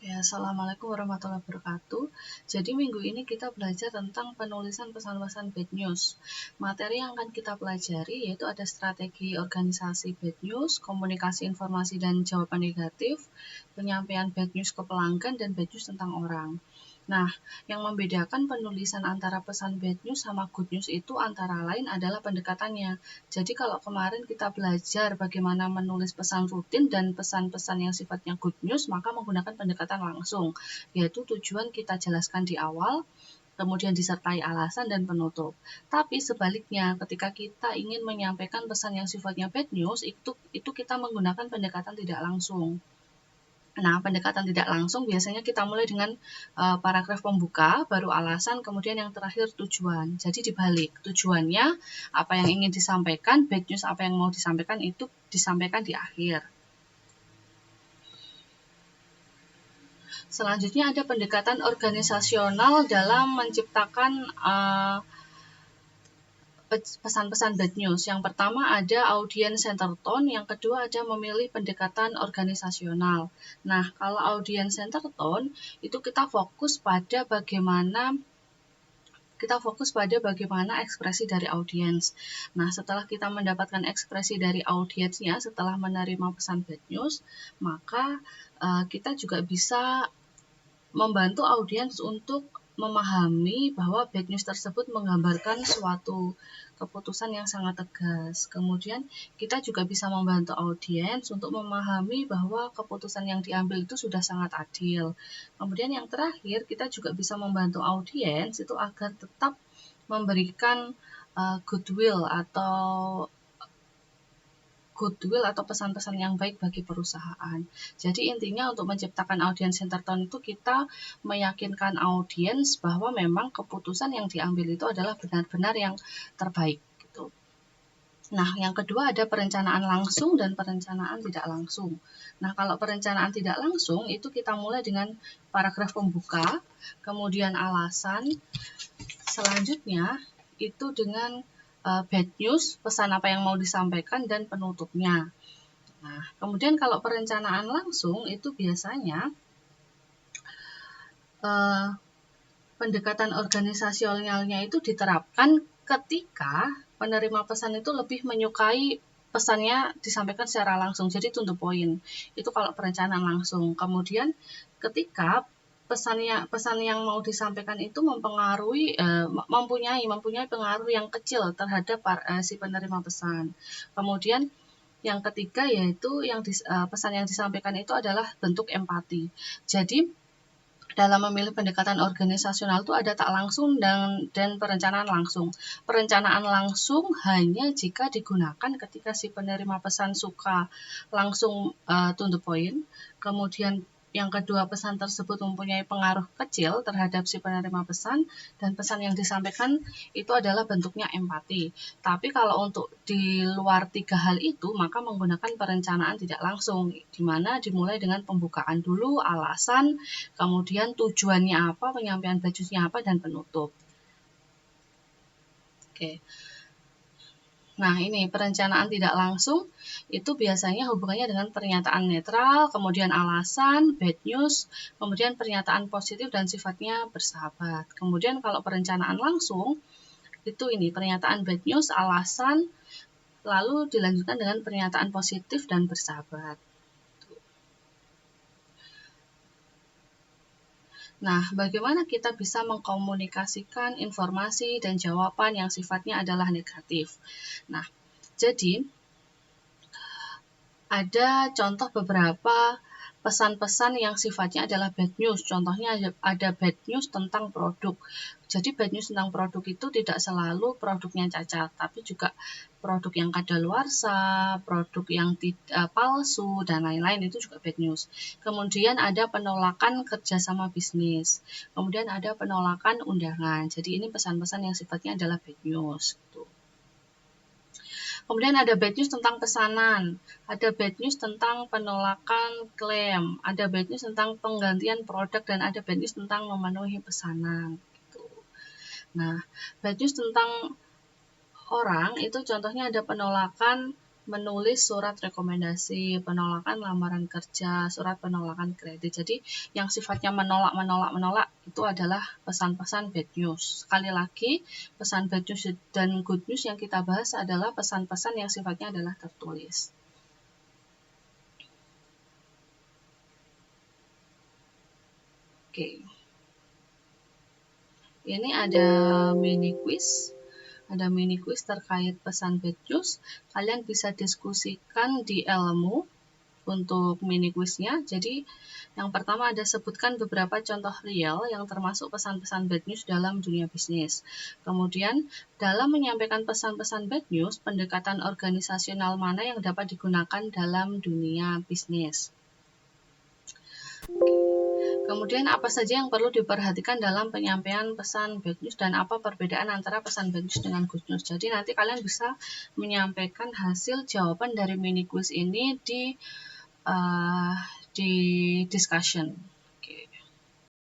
Ya, Assalamualaikum warahmatullahi wabarakatuh. Jadi minggu ini kita belajar tentang penulisan pesan-pesan bad news. Materi yang akan kita pelajari yaitu ada strategi organisasi bad news, komunikasi informasi dan jawaban negatif, penyampaian bad news ke pelanggan, dan bad news tentang orang. Nah, yang membedakan penulisan antara pesan bad news sama good news itu antara lain adalah pendekatannya. Jadi kalau kemarin kita belajar bagaimana menulis pesan rutin dan pesan-pesan yang sifatnya good news, maka menggunakan pendekatan langsung, yaitu tujuan kita jelaskan di awal, kemudian disertai alasan dan penutup. Tapi sebaliknya, ketika kita ingin menyampaikan pesan yang sifatnya bad news, itu kita menggunakan pendekatan tidak langsung. Nah, pendekatan tidak langsung biasanya kita mulai dengan paragraf pembuka, baru alasan, kemudian yang terakhir tujuan. Jadi dibalik, tujuannya apa yang ingin disampaikan, bad news apa yang mau disampaikan itu disampaikan di akhir. Selanjutnya ada pendekatan organisasional dalam menciptakan pesan-pesan bad news. Yang pertama ada audience center tone, yang kedua ada memilih pendekatan organisasional. Nah, kalau audience center tone itu kita fokus pada bagaimana ekspresi dari audiens. Nah, setelah kita mendapatkan ekspresi dari audiensnya, setelah menerima pesan bad news, maka kita juga bisa membantu audiens untuk memahami bahwa bad news tersebut menggambarkan suatu keputusan yang sangat tegas. Kemudian kita juga bisa membantu audiens untuk memahami bahwa keputusan yang diambil itu sudah sangat adil. Kemudian yang terakhir, kita juga bisa membantu audiens itu agar tetap memberikan goodwill atau pesan-pesan yang baik bagi perusahaan. Jadi intinya untuk menciptakan audience center tone itu kita meyakinkan audiens bahwa memang keputusan yang diambil itu adalah benar-benar yang terbaik gitu. Nah, yang kedua ada perencanaan langsung dan perencanaan tidak langsung. Nah, kalau perencanaan tidak langsung itu kita mulai dengan paragraf pembuka, kemudian alasan, selanjutnya itu dengan bad news, pesan apa yang mau disampaikan, dan penutupnya. Nah, kemudian kalau perencanaan langsung itu biasanya pendekatan organisasionalnya itu diterapkan ketika penerima pesan itu lebih menyukai pesannya disampaikan secara langsung, jadi to the point. Itu kalau perencanaan langsung. Kemudian ketika pesan yang mau disampaikan itu mempunyai pengaruh yang kecil terhadap si penerima pesan. Kemudian yang ketiga yaitu pesan yang disampaikan itu adalah bentuk empati. Jadi dalam memilih pendekatan organisasional itu ada tak langsung dan perencanaan langsung. Perencanaan langsung hanya jika digunakan ketika si penerima pesan suka langsung to the point. Kemudian yang kedua, pesan tersebut mempunyai pengaruh kecil terhadap si penerima pesan, dan pesan yang disampaikan itu adalah bentuknya empati. Tapi kalau untuk di luar tiga hal itu, maka menggunakan perencanaan tidak langsung, di mana dimulai dengan pembukaan dulu, alasan, kemudian tujuannya apa, penyampaian bad news-nya apa, dan penutup. Oke. Nah, ini perencanaan tidak langsung itu biasanya hubungannya dengan pernyataan netral, kemudian alasan, bad news, kemudian pernyataan positif dan sifatnya bersahabat. Kemudian kalau perencanaan langsung itu ini pernyataan bad news, alasan, lalu dilanjutkan dengan pernyataan positif dan bersahabat. Nah, bagaimana kita bisa mengkomunikasikan informasi dan jawaban yang sifatnya adalah negatif? Nah, jadi ada contoh beberapa pesan-pesan yang sifatnya adalah bad news. Contohnya ada bad news tentang produk. Jadi bad news tentang produk itu tidak selalu produknya cacat, tapi juga produk yang kadaluarsa, produk yang palsu, dan lain-lain itu juga bad news. Kemudian ada penolakan kerjasama bisnis. Kemudian ada penolakan undangan. Jadi ini pesan-pesan yang sifatnya adalah bad news. Gitu. Kemudian ada bad news tentang pesanan, ada bad news tentang penolakan klaim, ada bad news tentang penggantian produk, dan ada bad news tentang memenuhi pesanan. Gitu. Nah, bad news tentang orang itu contohnya ada penolakan menulis surat rekomendasi, penolakan lamaran kerja, surat penolakan kredit. Jadi yang sifatnya menolak itu adalah pesan-pesan bad news. Sekali lagi, pesan bad news dan good news yang kita bahas adalah pesan-pesan yang sifatnya adalah tertulis. Oke. Ini ada mini quiz. Ada mini quiz terkait pesan bad news. Kalian bisa diskusikan di Elmo untuk mini quiznya. Jadi yang pertama ada sebutkan beberapa contoh real yang termasuk pesan-pesan bad news dalam dunia bisnis. Kemudian dalam menyampaikan pesan-pesan bad news, pendekatan organisasional mana yang dapat digunakan dalam dunia bisnis. Kemudian apa saja yang perlu diperhatikan dalam penyampaian pesan bad news dan apa perbedaan antara pesan bad news dengan good news. Jadi nanti kalian bisa menyampaikan hasil jawaban dari mini quiz ini di discussion.